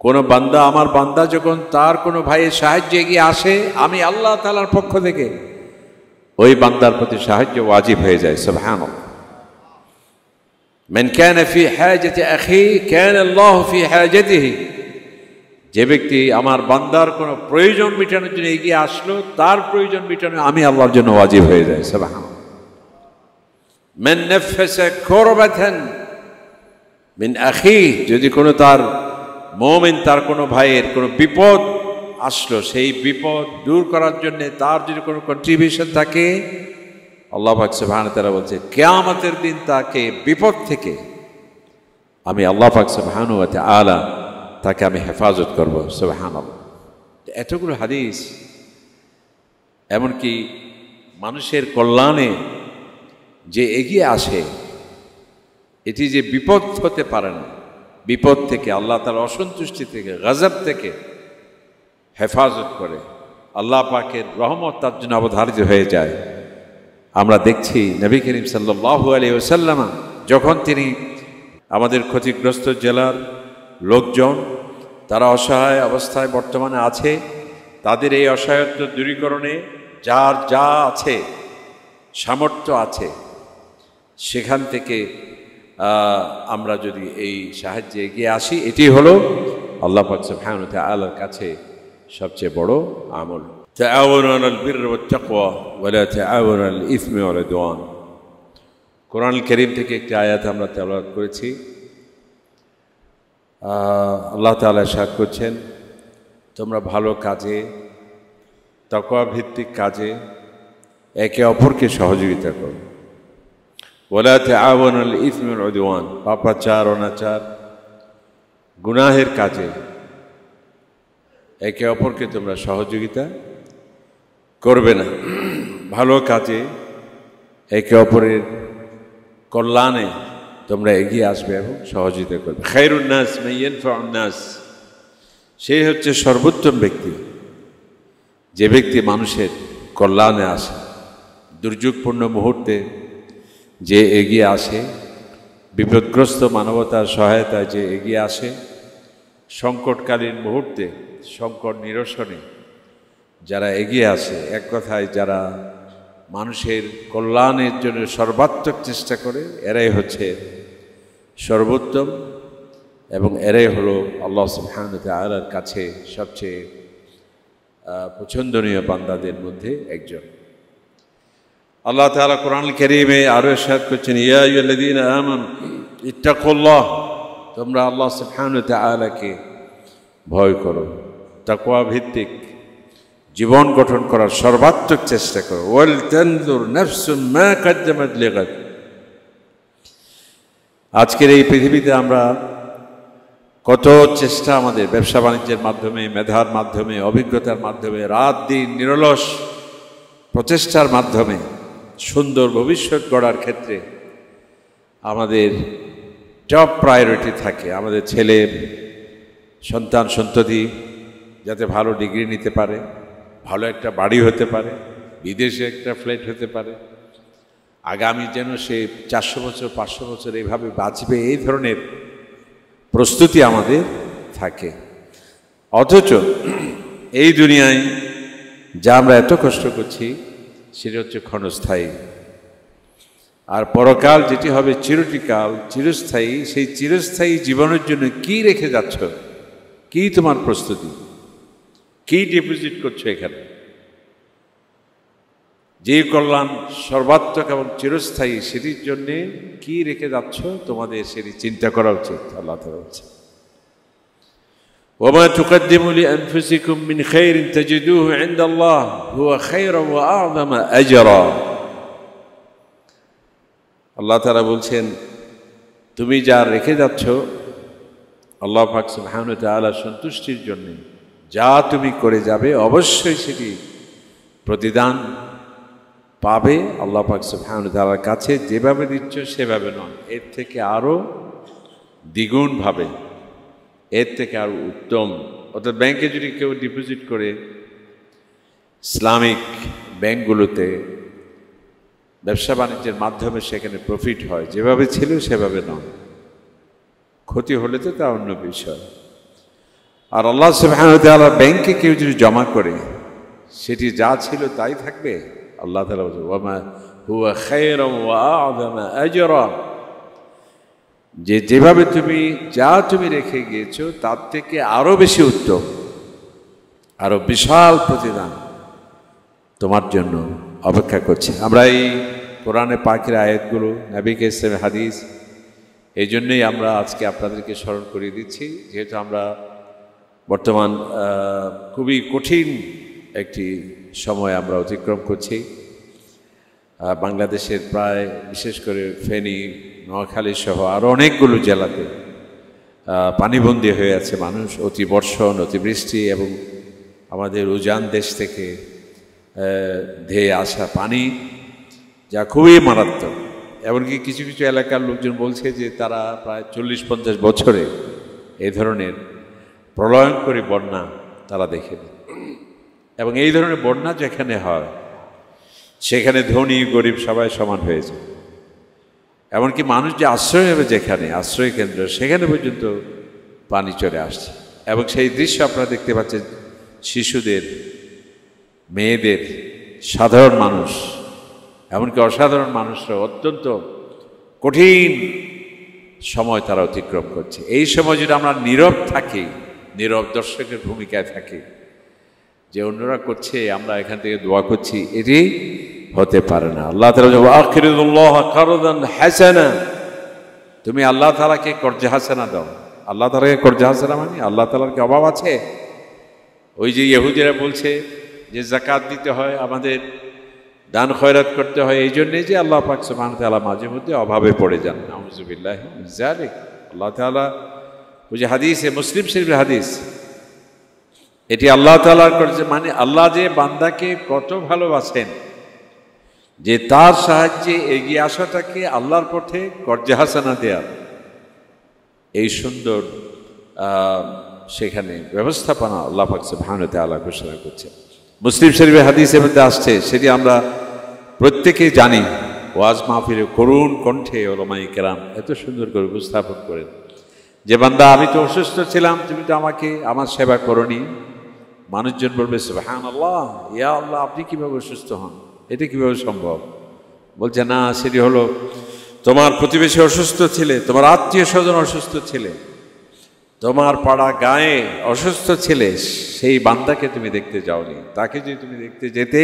কোনো বান্দা, আমার বান্দা যখন তার কোনো ভাইয়ের সাহায্যে এগিয়ে আসে, আমি আল্লাহ তাআলার পক্ষ থেকে ওই বান্দার প্রতি সাহায্য ওয়াজিব হয়ে যায়। সুবহানাল্লাহ। মান কানা ফি হাজাতি আখি কানা আল্লাহু ফি হাজাতিহি। যে ব্যক্তি আমার বান্দার কোনো প্রয়োজন মেটানোর জন্য এগিয়ে আসলো, তার প্রয়োজন মেটানো আমি আল্লাহর জন্য ওয়াজিব হয়ে যায়। সুবহানাল্লাহ। মান নাফাসা কুরবাতান মিন আখি, যদি কোনো তার মুমিন, তার কোনো ভাইয়ের কোনো বিপদ আসলো, সেই বিপদ দূর করার জন্য তার যদি কোনো কন্ট্রিবিউশন থাকে, আল্লাহ পাক সুবহানাহু ওয়া তাআলা বলছে কিয়ামতের দিন তাকে বিপদ থেকে আমি আল্লাহ পাক সুবহানাহু ওয়া তাআলা তাকে আমি হেফাজত করব। সুবহানাল্লাহ। এতগুলো হাদিস, এমনকি মানুষের কল্যাণে যে এগিয়ে আসে, এটি যে বিপদ হতে পারে না, বিপদ থেকে, আল্লাহ তাআলার অসন্তুষ্টি থেকে, গজব থেকে হেফাজত করে, আল্লাহ পাকের রহমত তার জন্য অবধারিত হয়ে যায়। আমরা দেখছি নবী করিম সাল্লাল্লাহু আলাইহি ওয়াসাল্লাম যখন তিনি আমাদের ক্ষতিগ্রস্ত জেলার লোকজন, তারা অসহায় অবস্থায় বর্তমানে আছে, তাদের এই অসহায়ত্ব দূরীকরণে যার যা আছে, সামর্থ্য আছে, সেখান থেকে আমরা যদি এই সাহায্যে এগিয়ে আসি, এটি হলো আল্লাহ পাক সুবহানাহু ওয়া তাআলার কাছে সবচেয়ে বড় আমল। তাআওয়ানু আলাল বিররি ওয়াত তাকওয়া ওয়া লা তাআওয়ানু আলাল ইসমি ওয়াল উদওয়ান। কোরআনুল কারীম থেকে একটি আয়াত আমরা তেলাওয়াত করেছি। আল্লাহ তাআলা ইরশাদ করছেন, তোমরা ভালো কাজে, তাকওয়া ভিত্তিক কাজে একে অপরকে সহযোগিতা করো। ওয়ালা তাআওয়ানু আলাল ইসমি ওয়াল উদওয়ান, পাপাচার, অনাচার, গুনাহের কাজে একে অপরকে তোমরা সহযোগিতা করবে না। ভালো কাজে একে অপরের কল্যাণে তোমরা এগিয়ে আসবে এবং সহযোগিতা করবে। খায়রুন নাস মান ইয়ানফাউন নাস, সেই হচ্ছে সর্বোত্তম ব্যক্তি, যে ব্যক্তি মানুষের কল্যাণে আসে। দুর্যোগপূর্ণ মুহূর্তে যে এগিয়ে আসে, বিপদগ্রস্ত মানবতার সহায়তায় যে এগিয়ে আসে, সংকটকালীন মুহূর্তে সংকট নিরসনে যারা এগিয়ে আসে, এক কথায় যারা মানুষের কল্যাণের জন্য সর্বাত্মক চেষ্টা করে, এরাই হচ্ছে সর্বোত্তম এবং এরাই হলো আল্লাহ সুবহানাহু ওয়া তাআলার কাছে সবচেয়ে পছন্দনীয় বান্দাদের মধ্যে একজন। আল্লাহ তাআলা কোরআনুল কারীমে আরো ইরশাদ করছেন, ইয়া আইয়ুহাল্লাযীনা আমানু ইত্তাকুল্লাহ, তোমরা আল্লাহ সুবহানাহু ওয়া তাআলাকে ভয় করো, তাকওয়া ভিত্তিক জীবন গঠন করার সর্বাত্মক চেষ্টা করো। ওয়াল তানজুর নাফসুম মা কদ্দামাত লিগাদ। আজকের এই পৃথিবীতে আমরা কত চেষ্টা আমাদের ব্যবসা বাণিজ্যের মাধ্যমে, মেধার মাধ্যমে, অভিজ্ঞতার মাধ্যমে, রাত দিন নিরলস প্রচেষ্টার মাধ্যমে সুন্দর ভবিষ্যৎ গড়ার ক্ষেত্রে আমাদের টপ প্রায়োরিটি থাকে আমাদের ছেলের সন্তান সন্ততি যাতে ভালো ডিগ্রি নিতে পারে, ভালো একটা বাড়ি হতে পারে, বিদেশে একটা ফ্ল্যাট হতে পারে, আগামী যেন সে 400 বছর 500 বছর এইভাবে বাঁচবে, এই ধরনের প্রস্তুতি আমাদের থাকে। অথচ এই দুনিয়ায় যা আমরা এত কষ্ট করছি সেটা হচ্ছে ক্ষণস্থায়ী, আর পরকাল যেটি হবে চিরটিকাল, চিরস্থায়ী, সেই চিরস্থায়ী জীবনের জন্য কি রেখে যাচ্ছ, কি তোমার প্রস্তুতি, কি ডিপোজিট করছো এখানে? যে কল্যাণ সর্বাত্মক এবং চিরস্থায়ী, সেটির জন্যে কি রেখে যাচ্ছ তোমাদের সেটি চিন্তা করা উচিত। আল্লাহ তাআলা বলছেন, ওয়া মা তুকদ্দিমু লিআনফুসিকুম মিন খাইরিন তাজিদুহু ইনদাল্লাহ হুয়া খায়রান ওয়া আ'যামা আজরা। আল্লাহ তাআলা বলছেন, তুমি যা রেখে যাচ্ছ আল্লাহ পাক সুবহানাহু ওয়া তাআলার সন্তুষ্টির জন্য, যা তুমি করে যাবে অবশ্যই সেটি প্রতিদান পাবে আল্লাহ পাক সুবহানাহু ওয়া তাআলার কাছে। যেভাবে দিচ্ছ সেভাবে নয়, এর থেকে আরও দ্বিগুণভাবে, এর থেকে আরও উত্তম। অর্থাৎ ব্যাংকে যদি কেউ ডিপোজিট করে, ইসলামিক ব্যাংকগুলোতে ব্যবসা বাণিজ্যের মাধ্যমে সেখানে প্রফিট হয়, যেভাবে ছিল সেভাবে নয়, ক্ষতি হলে তো তা অন্য বিষয়। আর আল্লাহ সুবহানাহু ওয়া তাআলা ব্যাংকে কেউ যদি জমা করে সেটি যা ছিল তাই থাকবে। আল্লাহ তাআলা বলেন ওয়ামা হুয়া খায়রুন ওয়া আ'যামা আজরা, যে যেভাবে তুমি রেখে গিয়েছো তার থেকে আরো বেশি উত্তম, আরো বিশাল প্রতিদান তোমার জন্য অপেক্ষা করছে। আমরা এই কোরআনে পাকের আয়াতগুলো, নবী ইসলামের হাদিস, এই জন্যই আমরা আজকে আপনাদেরকে স্মরণ করিয়ে দিচ্ছি, যেহেতু আমরা বর্তমান খুবই কঠিন একটি সময় আমরা অতিক্রম করছি। বাংলাদেশের প্রায় বিশেষ করে ফেনী, নোয়াখালী সহ আরও অনেকগুলো জেলাতে পানিবন্দী হয়ে আছে মানুষ। অতিবর্ষণ, অতিবৃষ্টি এবং আমাদের উজান দেশ থেকে ধেয়ে আসা পানি, যা খুবই মারাত্মক। এমনকি কিছু কিছু এলাকার লোকজন বলছে যে তারা প্রায় 40-50 বছরে এই ধরনের প্রলয়ঙ্করী বন্যা তারা দেখেনি। এবং এই ধরনের বন্যা যেখানে হয় সেখানে ধনী গরিব সবাই সমান হয়েছে। এমনকি মানুষ যে আশ্রয় হবে, যেখানে আশ্রয় কেন্দ্র, সেখানে পর্যন্ত পানি চলে আসছে। এবং সেই দৃশ্য আপনারা দেখতে পাচ্ছেন, শিশুদের, মেয়েদের, সাধারণ মানুষ, এমনকি অসাধারণ মানুষরা অত্যন্ত কঠিন সময় তারা অতিক্রম করছে। এই সময় যদি আমরা নীরব থাকি, নীরব দর্শকের ভূমিকায় থাকি, যে অন্যরা করছে আমরা এখান থেকে দোয়া করছি, এটি হতে পারে না। আল্লাহ তাআলা আখিরুল্লাহ কারদান হাসানা, তুমি আল্লাহ তাআলাকে কর্জে হাসানা দাও। আল্লাহ তাআলাকে কর্জে হাসানা মানে আল্লাহ তাআলার কি অভাব আছে? ওই যে ইহুদিরা বলছে যে যাকাত দিতে হয়, আমাদের দান খয়রাত করতে হয়, এই জন্যই যে আল্লাহ পাক সুবহানাহু ওয়া তাআলা মাঝে মধ্যে অভাবে পড়ে যান। নাউযুবিল্লাহি মিন যালিক। আল্লাহ তাআলা, ওই যে হাদিসে, মুসলিম শরীফের হাদিস, এটি আল্লাহ তাআলার করছে, মানে আল্লাহ যে বান্দাকে কত ভালোবাসেন, যে তার সাহায্যে এগিয়ে আসাটাকে আল্লাহর পথে কর্জে হাসানা দেয়া, এই সুন্দর সেখানে ব্যবস্থাপনা আল্লাহ পাক সুবহানাহু ওয়া তাআলা ঘোষণা করছে। মুসলিম শরীফের হাদিসের মধ্যে আসছে, সেটি আমরা প্রত্যেকেই জানি। ওয়াজ মাহফিলে করুণ কণ্ঠে উলামায়ে কেরাম এত সুন্দর করে উপস্থাপন করেন যে বান্দা, আমি তো অসুস্থ ছিলাম, তুমি তো আমাকে আমার সেবা করনি। মানুষজন বলবে সুবহানাল্লাহ, ইয়া আল্লাহ, আপনি কিভাবে অসুস্থ হন? এটা কিভাবে সম্ভব? বলছে না, সেটি হলো তোমার প্রতিবেশী অসুস্থ ছিলে, তোমার আত্মীয় স্বজন অসুস্থ ছিলে, তোমার পাড়া গায়ে অসুস্থ ছিলে, সেই বান্দাকে তুমি দেখতে যাওনি। তাকে যদি তুমি দেখতে যেতে,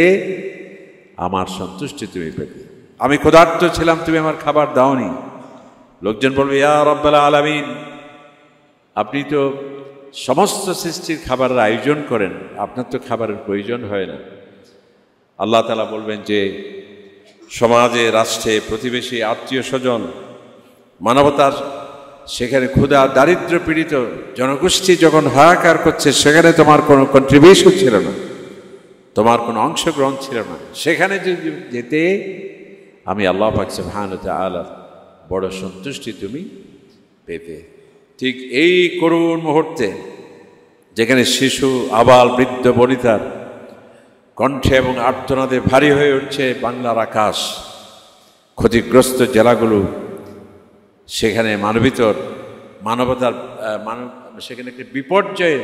আমার সন্তুষ্টি তুমি পেতে। আমি ক্ষুধার্ত ছিলাম, তুমি আমার খাবার দাওনি। লোকজন বলবে ইয়া রাব্বাল আলামিন, আপনি তো সমস্ত সৃষ্টির খাবারের আয়োজন করেন, আপনার তো খাবারের প্রয়োজন হয় না। আল্লাহ তাআলা বলবেন যে সমাজে, রাষ্ট্রে, প্রতিবেশী, আত্মীয় স্বজন, মানবতার সেখানে ক্ষুধা, দারিদ্র্য পীড়িত জনগোষ্ঠী যখন হাহাকার করছে, সেখানে তোমার কোনো কন্ট্রিবিউশন ছিল না, তোমার কোনো অংশগ্রহণ ছিল না। সেখানে যদি যেতে, আমি আল্লাহ পাক সুবহানাহু ওয়া তাআলা বড় সন্তুষ্টি তুমি পেতে। ঠিক এই করুণ মুহূর্তে যেখানে শিশু, আবাল, বৃদ্ধ, বনিতার কণ্ঠে এবং আর্তনাদে ভারী হয়ে উঠছে বাংলার আকাশ, ক্ষতিগ্রস্ত জেলাগুলো, সেখানে মানবতার সেখানে একটি বিপর্যয়ের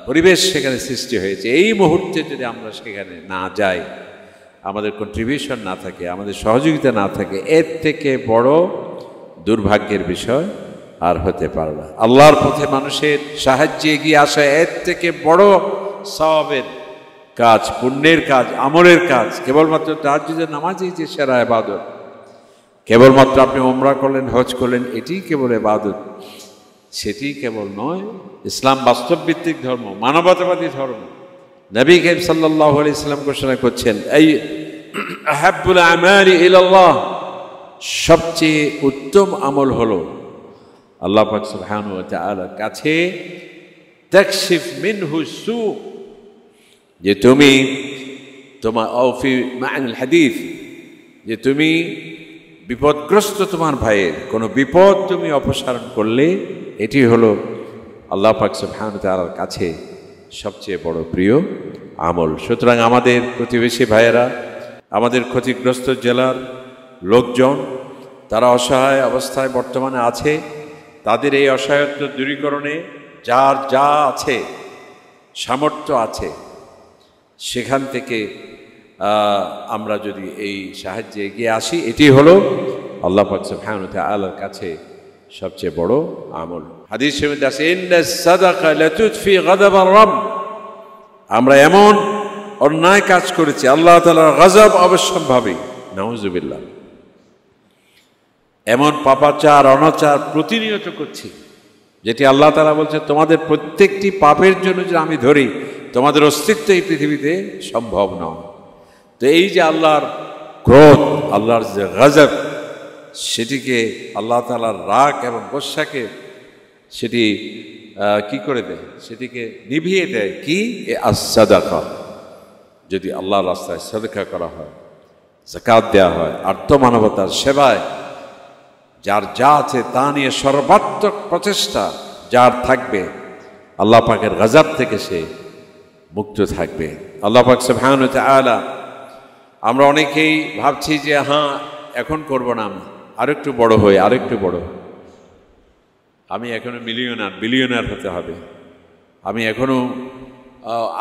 পরিবেশ সেখানে সৃষ্টি হয়েছে। এই মুহূর্তে যদি আমরা সেখানে না যাই, আমাদের কন্ট্রিবিউশন না থাকে, আমাদের সহযোগিতা না থাকে, এর থেকে বড় দুর্ভাগ্যের বিষয় আর হতে পারে না। আল্লাহর পথে মানুষের সাহায্যে এগিয়ে আসা এর থেকে বড় সওয়াবের কাজ, পুণ্যের কাজ, আমলের কাজ কেবলমাত্র তাহাজ্জুদের নামাজই যে সেরা ইবাদত। কেবলমাত্র আপনি উমরা করলেন, হজ করলেন, এটিই কেবল ইবাদত, সেটি কেবল নয়। ইসলাম বাস্তবভিত্তিক ধর্ম, মানবতাবাদী ধর্ম। নবী করিম সাল্লাল্লাহু আলাইহি ওয়াসাল্লাম ঘোষণা করছেন, এই আহাব্বুল আমালি ইলাল্লাহ, সবচেয়ে উত্তম আমল হলো আল্লাহ পাক সুবহানাহু ওয়া তাআলার কাছে তাকশিফ মিনহু সু, যে তুমি তোমার আউফি মা'আল হাদিস, যে তুমি বিপদগ্রস্ত তোমার ভাইয়ের কোনো বিপদ তুমি অপসারণ করলে, এটি হলো আল্লাহ পাক সুবহানাহু ওয়া তাআলার কাছে সবচেয়ে বড় প্রিয় আমল। সুতরাং আমাদের প্রতিবেশী ভাইয়েরা, আমাদের ক্ষতিগ্রস্ত জেলার লোকজন, তারা অসহায় অবস্থায় বর্তমানে আছে, তাদের এই অসহায়ত্ব দূরীকরণে যার যা আছে, সামর্থ্য আছে, সেখান থেকে আমরা যদি এই সাহায্যে এগিয়ে আসি, এটি হলো আল্লাহ পাক সুবহানাহু ওয়া তাআলার কাছে সবচেয়ে বড় আমল। হাদিসের মধ্যে আছে, ইন্নাস সাদাকা লাতুতফি গাযাবার রাব। আমরা এমন অন্যায় কাজ করেছি, আল্লাহ তাআলার গজব অবশ্যম্ভাবী, নাউযুবিল্লাহ। এমন পাপাচার অনাচার প্রতিনিয়ত করছি, যেটি আল্লাহ তাআলা বলছে তোমাদের প্রত্যেকটি পাপের জন্য যে আমি ধরি, তোমাদের অস্তিত্ব এই পৃথিবীতে সম্ভব নয়। তো এই যে আল্লাহর ক্রোধ, আল্লাহর যে গজব, সেটিকে আল্লাহ তাআলার রাগ এবং গোসাকে সেটি কি করে দেয়, সেটিকে নিভিয়ে দেয় কি, as-সাদাকা। যদি আল্লাহর রাস্তায় সাদকা করা হয়, যাকাত দেওয়া হয়, আর্তমানবতার সেবায় যার যা আছে তা নিয়ে সর্বাত্মক প্রচেষ্টা যার থাকবে, আল্লাহ পাকের গজব থেকে সে মুক্ত থাকবে। আল্লাহ পাক সুবহানাহু ওয়া তাআলা, আমরা অনেকেই ভাবছি যে হ্যাঁ এখন করব না, আমি আরেকটু বড় হই, আরেকটু বড়, আমি এখনো বিলিয়নার হতে হবে, আমি এখনো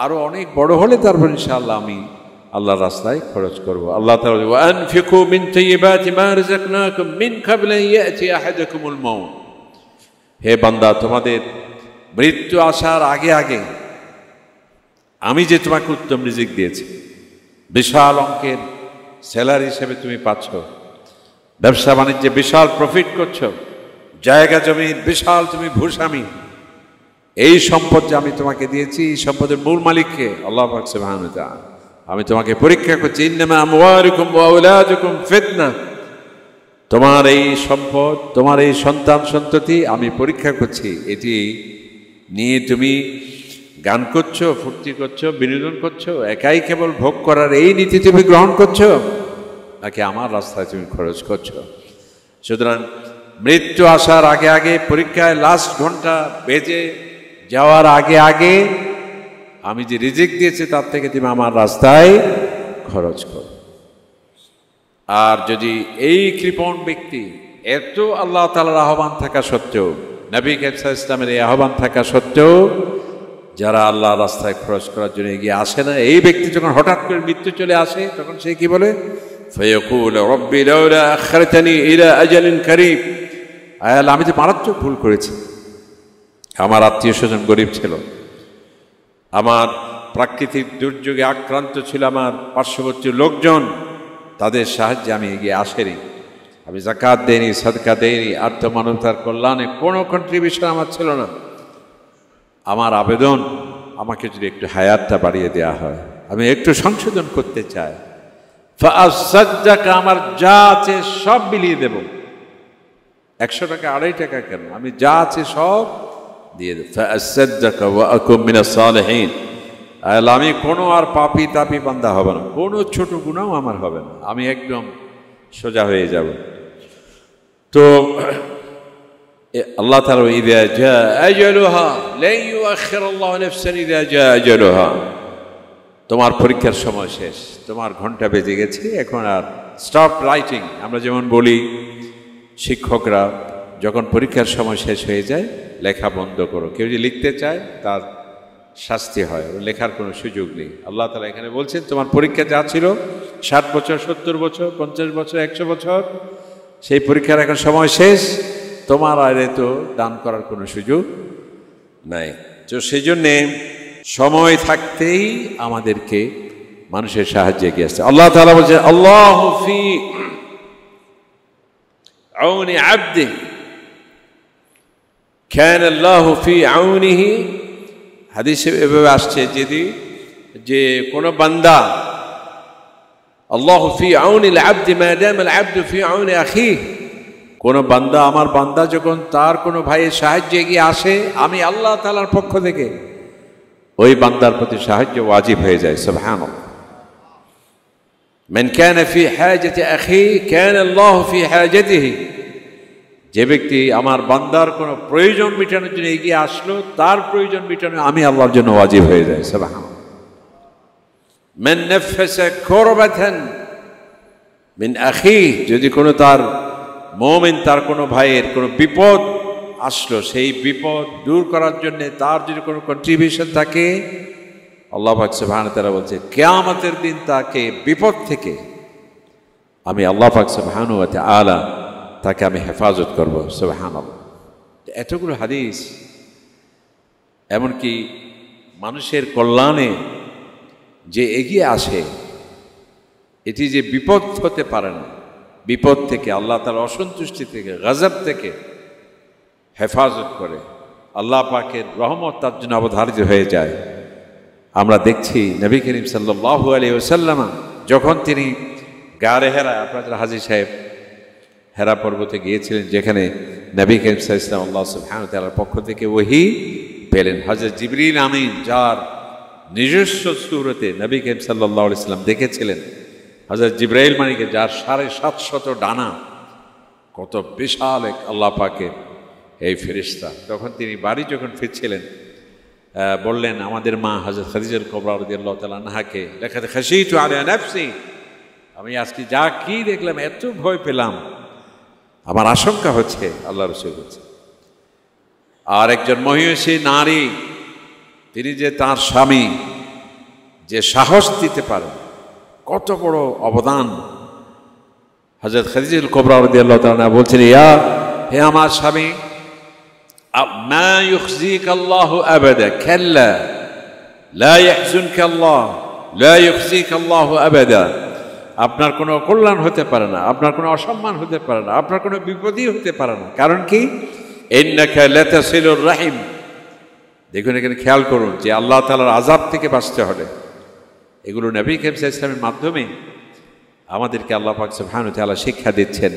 আরো অনেক বড় হলে তারপর ইনশাআল্লাহ আমি আল্লাহর রাস্তায় খরচ করব। আল্লাহ তাআলা বলেন, ওয়া আনফিকু মিন তাইয়্যিবাতি মা রাযাকনাকুম মিন ক্বাবলি আন ইয়াতি আহাদাকুমুল মাউত। হে বান্দা, তোমাদের মৃত্যু আসার আগে আগে আমি যে তোমাকে উত্তম রিজিক দিয়েছি, বিশাল অঙ্কের স্যালারি হিসেবে তুমি পাচ্ছ, ব্যবসা বাণিজ্যে বিশাল প্রফিট করছো, জায়গা জমির বিশাল তুমি ভূস্বামী, এই সম্পদ যে আমি তোমাকে দিয়েছি, এই সম্পদের মূল মালিককে আল্লাহ পাক সুবহানাহু ওয়া তাআলা। আমি তোমাকে পরীক্ষা করছি, ইন্নামা আমওয়ালুকুম ওয়া আওলাদুকুম ফিতনা। তোমার এই সম্পদ, তোমার এই সন্তান সন্ততি আমি পরীক্ষা করছি, এটি নিয়ে তুমি গান করছো, ফুর্তি করছো, বিনোদন করছো, একাই কেবল ভোগ করার এই নীতি তুমি গ্রহণ করছো, নাকি আমার রাস্তায় তুমি খরচ করছো? সুতরাং মৃত্যু আসার আগে আগে, পরীক্ষায় লাস্ট ঘন্টা বেজে যাওয়ার আগে আগে আমি যে রিজিক দিয়েছি তার থেকে তুমি আমার রাস্তায় খরচ করো। আর যদি এই কৃপণ ব্যক্তি, এত আল্লাহ তাআলার আহ্বান থাকা সত্ত্বেও, নবী করিম সাল্লাল্লাহু আলাইহি ওয়াসাল্লামের এই আহ্বান থাকা সত্ত্বেও যারা আল্লাহর রাস্তায় খরচ করার জন্য এগিয়ে আসে না, এই ব্যক্তি যখন হঠাৎ করে মৃত্যু চলে আসে, তখন সে কি বলে, ফায়াকুল রব্বি লাউলা আখখারতানি ইলা আজালিন কারীব। আল্লাহ, আমি যে মারাত্মক ভুল করেছি, আমার আত্মীয় স্বজন গরিব ছিল, আমার প্রাকৃতিক দুর্যোগে আক্রান্ত ছিল আমার পার্শ্ববর্তী লোকজন, তাদের সাহায্যে আমি এগিয়ে আসেনি, আমি যাকাত দেইনি, সাদকা দেইনি, আর্তমানবতার কল্যাণে কোনো কন্ট্রিবিউশন আমার ছিল না। আমার আবেদন, আমাকে যদি একটু হায়াতটা বাড়িয়ে দেওয়া হয়, আমি একটু সংশোধন করতে চাই, ফাআসাদদাকা, আমার যা আছে সব বিলিয়ে দেব, 100 টাকা 2.5 টাকা কেন, আমি যা আছে সব দিয়ে দেব। ফাআসাদদাকা ওয়া আকুম মিনাস সালিহিন। আমি কোনো আর পাপি তাপি বান্দা হবে না, কোনো ছোট গুনাহও আমার হবে না, আমি একদম সোজা হয়ে যাব। তো আল্লাহ তাআলা, ইযা জা আজালুহা লা ইউআখিরুল্লাহু নাফসান ইযা জা আজালুহা, তোমার পরীক্ষার সময় শেষ, তোমার ঘন্টা বেজে গেছে, এখন আর স্টপ রাইটিং। আমরা যেমন বলি, শিক্ষকরা যখন পরীক্ষার সময় শেষ হয়ে যায়, লেখা বন্ধ করো। কেউ যদি লিখতে চায় তার শাস্তি হয়, লেখার কোনো সুযোগ নেই। আল্লাহ তাআলা এখানে বলছেন, তোমার পরীক্ষা যা ছিল 60 বছর, 70 বছর, 50 বছর, 100 বছর, সেই পরীক্ষার এখন সময় শেষ, তোমার আর তো দান করার কোনো সুযোগ নাই। তো সেই জন্যে সময় থাকতেই আমাদেরকে মানুষের সাহায্যে এগিয়ে আসছে। আল্লাহ তাআলা বলছে, আল্লাহু ফি আউনি আবদি কান আল্লাহু ফি আউনিহি। হাদিসে এভাবে আসছে যে কোন বান্দা, আল্লাহু ফি আউনিল আবদি মা দামাল আবদু ফি আউনি আখিহি, কোন বান্দা, আমার বান্দা যখন তার কোনো ভাইয়ের সাহায্যে এগিয়ে আসে, আমি আল্লাহ তাআলার পক্ষ থেকে ওই বান্দার প্রতি সাহায্য ওয়াজিব হয়ে যায়। সুবহানাল্লাহ। মান কানা ফি হাজাতি আখি কানা আল্লাহু ফি হাজাতিহি, যে ব্যক্তি আমার বান্দার কোনো প্রয়োজন মেটানোর জন্য এগিয়ে আসলো, তার প্রয়োজন মেটানো আমি আল্লাহর জন্য ওয়াজিব হয়ে যায়। সুবহানাল্লাহ। মান নাফাসা কুরবাতান মিন আখি, যদি কোনো তার মুমিন তার কোনো ভাইয়ের কোনো বিপদ আসলো, সেই বিপদ দূর করার জন্য তার যদি কোনো কন্ট্রিবিউশন থাকে, আল্লাহ পাক সুবহানাহু ওয়া তাআলা বলছে কিয়ামতের দিন তাকে বিপদ থেকে আমি আল্লাহ পাক সুবহানাহু ওয়া তাআলা তাকে আমি হেফাজত করব। সুবহানাল্লাহ। এতগুলো হাদিস, এমনকি মানুষের কল্যাণে যে এগিয়ে আসে, এটি যে বিপদ হতে পারে না, বিপদ থেকে, আল্লাহ তাআলার অসন্তুষ্টি থেকে, গজব থেকে হেফাজত করে, আল্লাহ পাকের রহমত তার জন্য অবধারিত হয়ে যায়। আমরা দেখছি নবী করিম সাল্লাল্লাহু আলাইহি ওয়াসাল্লাম যখন তিনি গারে হেরা, আপনাদের হাজী সাহেব হেরা পর্বতে গিয়েছিলেন, যেখানে নবী করিম সাল্লাল্লাহু আলাইহি ওয়াসাল্লাম আল্লাহ সুবহানাহু ওয়া তাআলার পক্ষ থেকে ওহী পেলেন। হযরত জিবরিল আমিন যার নিজস্ব সূরতে নবী করিম সাল্লাল্লাহু আলাইহি ওয়াসাল্লাম দেখেছিলেন, হযরত জিবরাইল মানিকে যার 750 ডানা, কত বিশাল এক আল্লাহ পাকের এই ফেরেশতা। তখন তিনি বাড়ি যখন ফিরছিলেন বললেন আমাদের মা হযরত খাদিজা কুবরা রাদিয়াল্লাহু তাআলা আনহাকে, লাকাদ খাশিতু আলা নাফসি, আমি আজকে যা কি দেখলাম এত ভয় পেলাম, আমার আশঙ্কা হচ্ছে। আল্লাহ রাসূল বলছেন। আর একজন মহিষী নারী, তিনি যে তার স্বামী যে সাহস দিতে পারেন, কত বড় অবদান। হযরত খাদিজা কুবরা রাদিয়াল্লাহু তাআলা বলছেন, হে আমার স্বামী, মা ইউখজিকা আল্লাহু আবাদা, কাল্লা লা ইয়াহজুনকা আল্লাহ, লা ইউখজিকা আল্লাহু আবাদা, আপনার কোনো কল্যাণ হতে পারে না, আপনার কোনো অসম্মান হতে পারে না, আপনার কোনো বিপদই হতে পারে না। কারণ কি? ইন্নাকা লাতাসিলুর রাহিম। দেখুন, এখানে খেয়াল করুন যে আল্লাহ তাআলার আযাব থেকে বাঁচতে হলে এগুলো নবী করিম সাল্লাল্লাহু আলাইহি ওয়াসাল্লামের মাধ্যমে আমাদেরকে আল্লাহ পাক সুবহানাহু ওয়া তাআলা শিক্ষা দিচ্ছেন।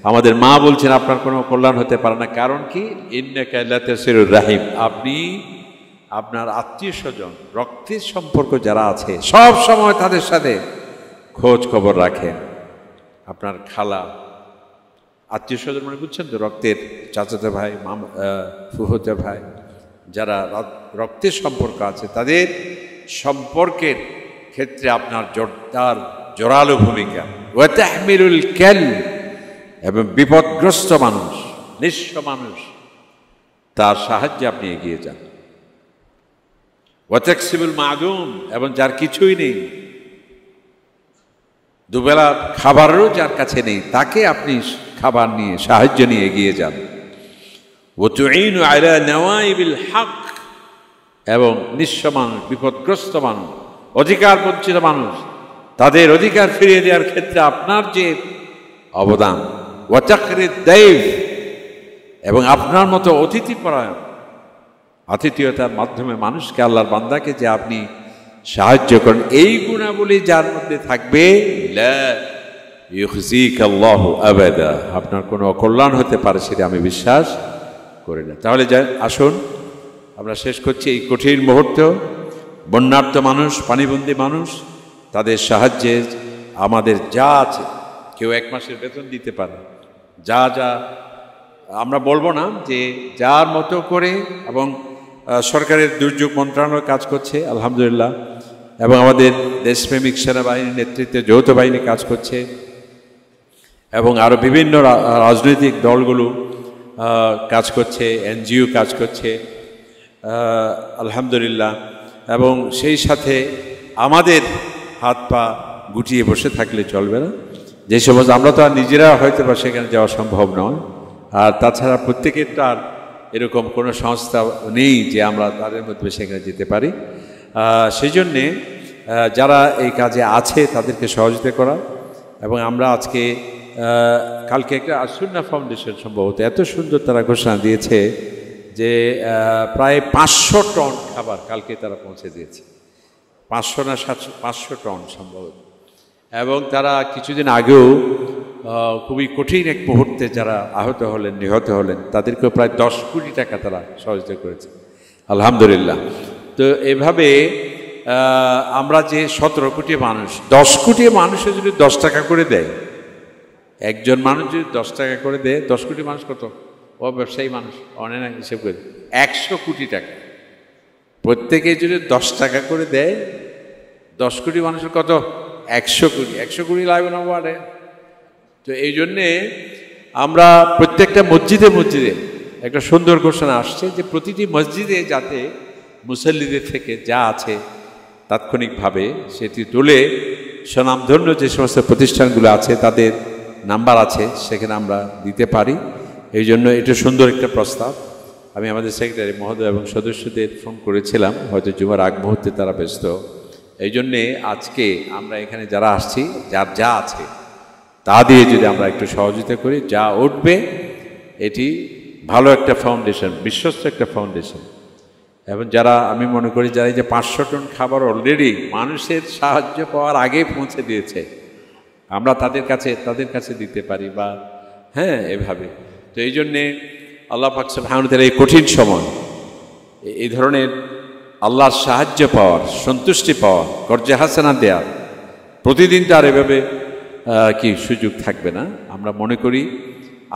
আমাদের মা বলছেন আপনার কোনো কল্যাণ হতে পারে না। কারণ কি? ইন্নাকা লাতাসিলুর রাহিম, আপনি আপনার আত্মীয় স্বজন, রক্তের সম্পর্ক যারা আছে সব সময় তাদের সাথে খোঁজ খবর রাখেন। আপনার খালা, আত্মীয় স্বজন মানে বুঝছেন তো, রক্তের চাচাতো ভাই, ফুফুতো ভাই, যারা রক্তের সম্পর্ক আছে, তাদের সম্পর্কের ক্ষেত্রে আপনার জোরালো ভূমিকা। ওয়া তাহমিলুল কাল, এবং বিপদগ্রস্ত মানুষ, নিঃস্ব মানুষ, তার সাহায্যে আপনি এগিয়ে যান। ওয়া তাকসিবুল মাদুম, এবং যার কিছুই নেই, দুবেলা খাবারও যার কাছে নেই, তাকে আপনি খাবার নিয়ে, সাহায্য নিয়ে এগিয়ে যান। ওয়া তুঈনু আলা নাওয়াইবিল হক, এবং নিঃস্ব মানুষ, বিপদগ্রস্ত মানুষ, অধিকার বঞ্চিত মানুষ, তাদের অধিকার ফিরিয়ে দেওয়ার ক্ষেত্রে আপনার যে অবদান। ওয়া তাকরিদ দাইফ, এবং আপনার মতো অতিথি পরায়ণ, আতিথেয়তার মাধ্যমে মানুষকে, আল্লাহর বান্দাকে যে আপনি সাহায্য করেন, এই গুণাবলী যার মধ্যে থাকবে, লা ইউখজিকা আল্লাহু আবাদা, আপনার কোনো অকল্যাণ হতে পারে সেটা আমি বিশ্বাস করি না। তাহলে আসুন আমরা শেষ করছি। এই কঠিন মুহূর্তে বন্যার্ত মানুষ, পানিবন্দী মানুষ, তাদের সাহায্যে আমাদের যা আছে, কেউ 1 মাসের বেতন দিতে পারে, যা যা আমরা বলবো না, যে যার মতো করে, এবং সরকারের দুর্যোগ মন্ত্রণালয় কাজ করছে আলহামদুলিল্লাহ, এবং আমাদের দেশপ্রেমিক সেনাবাহিনীর নেতৃত্বে যৌথ বাহিনী কাজ করছে, এবং আরও বিভিন্ন রাজনৈতিক দলগুলো কাজ করছে, এনজিও কাজ করছে আলহামদুলিল্লাহ। এবং সেই সাথে আমাদের হাত পা গুটিয়ে বসে থাকলে চলবে না। যে সমস্ত, আমরা তো আর নিজেরা হয়তো বা সেখানে যাওয়া সম্ভব নয়, আর তাছাড়া প্রত্যেকের তো আর এরকম কোনো সংস্থা নেই যে আমরা তাদের মধ্যে সেখানে যেতে পারি। সেই জন্যে যারা এই কাজে আছে তাদেরকে সহযোগিতা করা। এবং আমরা আজকে কালকে একটা আসুন্না ফাউন্ডেশন সম্ভবত এত সুন্দর তারা ঘোষণা দিয়েছে যে প্রায় 500 টন খাবার কালকে তারা পৌঁছে দিয়েছে। 500 না 500 টন সম্ভবত। এবং তারা কিছুদিন আগেও খুবই কঠিন এক মুহূর্তে যারা আহত হলেন, নিহত হলেন, তাদেরকেও প্রায় 10 কোটি টাকা তারা সহযোগিতা করেছে আলহামদুলিল্লাহ। তো এভাবে আমরা যে 17 কোটি মানুষ, 10 কোটি মানুষে যদি 10 টাকা করে দেয়, একজন মানুষ যদি 10 টাকা করে দেয়, 10 কোটি মানুষ কত? ও ব্যবসায়ী মানুষ অনেক হিসেব করে 100 কোটি টাকা। প্রত্যেকে যদি 10 টাকা করে দেয়, 10 কোটি মানুষের কত? 100 কোটি। 100 কোটি লাগবে না বাড়ে। তো এই জন্যে আমরা প্রত্যেকটা মসজিদে মসজিদে একটা সুন্দর ঘোষণা আসছে যে প্রতিটি মসজিদে যাতে মুসল্লিদের থেকে যা আছে তাৎক্ষণিকভাবে সেটি তুলে স্বনামধন্য যে সমস্ত প্রতিষ্ঠানগুলো আছে তাদের নাম্বার আছে সেখানে আমরা দিতে পারি। এই জন্য এটা সুন্দর একটা প্রস্তাব। আমি আমাদের সেক্রেটারি মহোদয় এবং সদস্যদের ফোন করেছিলাম, হয়তো জুমার আগ মুহূর্তে তারা ব্যস্ত। এই জন্যে আজকে আমরা এখানে যারা আসছি, যার যা আছে তা দিয়ে যদি আমরা একটু সহযোগিতা করি, যা উঠবে এটি ভালো একটা ফাউন্ডেশন, বিশ্বস্ত একটা ফাউন্ডেশন। এবং যারা, আমি মনে করি যারা এই যে 500 টন খাবার অলরেডি মানুষের সাহায্য পাওয়ার আগেই পৌঁছে দিয়েছে, আমরা তাদের কাছে দিতে পারি বা হ্যাঁ এভাবে। তো এই জন্যে আল্লাহ পাক সুবহানাহু ওয়া তাআলা এই কঠিন সময় এই ধরনের আল্লাহর সাহায্য পাওয়ার, সন্তুষ্টি পাওয়ার, কর্জে হাসানা দেওয়ার প্রতিদিন তো আর এভাবে কি সুযোগ থাকবে না। আমরা মনে করি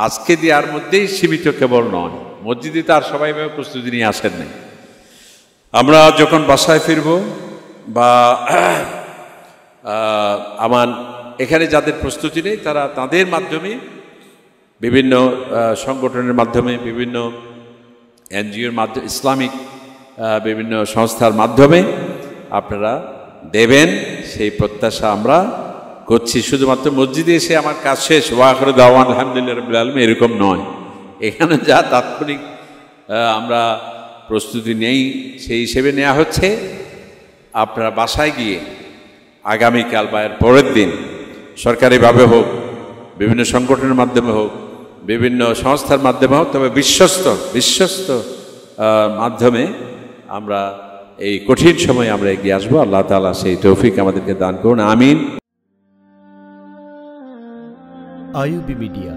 আজকে দেওয়ার মধ্যেই সীমিত কেবল নয়, মসজিদে তো আর সবাই এভাবে প্রস্তুতি নিয়ে আসেন নাই। আমরা যখন বাসায় ফিরব বা আমার এখানে যাদের প্রস্তুতি নেই তারা তাদের মাধ্যমে, বিভিন্ন সংগঠনের মাধ্যমে, বিভিন্ন এনজিওর মাধ্যমে, ইসলামিক বিভিন্ন সংস্থার মাধ্যমে আপনারা দেবেন, সেই প্রত্যাশা আমরা করছি। শুধুমাত্র মসজিদে এসে আমার কাজ শেষ, ওয়া আখিরু দাওয়ানা আলহামদুলিল্লাহি রাব্বিল আলামিন এরকম নয়। এখানে যা তাৎক্ষণিক আমরা প্রস্তুতি নেই সেই হিসেবে নেওয়া হচ্ছে। আপনারা বাসায় গিয়ে আগামীকাল বা এর পরের দিন সরকারিভাবে হোক, বিভিন্ন সংগঠনের মাধ্যমে হোক, বিভিন্ন সংস্থার মাধ্যমে হোক, তবে বিশ্বস্ত মাধ্যমে আমরা এই কঠিন সময়ে আমরা এগিয়ে আসবো। আল্লাহ তাআলা সেই তৌফিক আমাদেরকে দান করুন, আমিন। IUB media.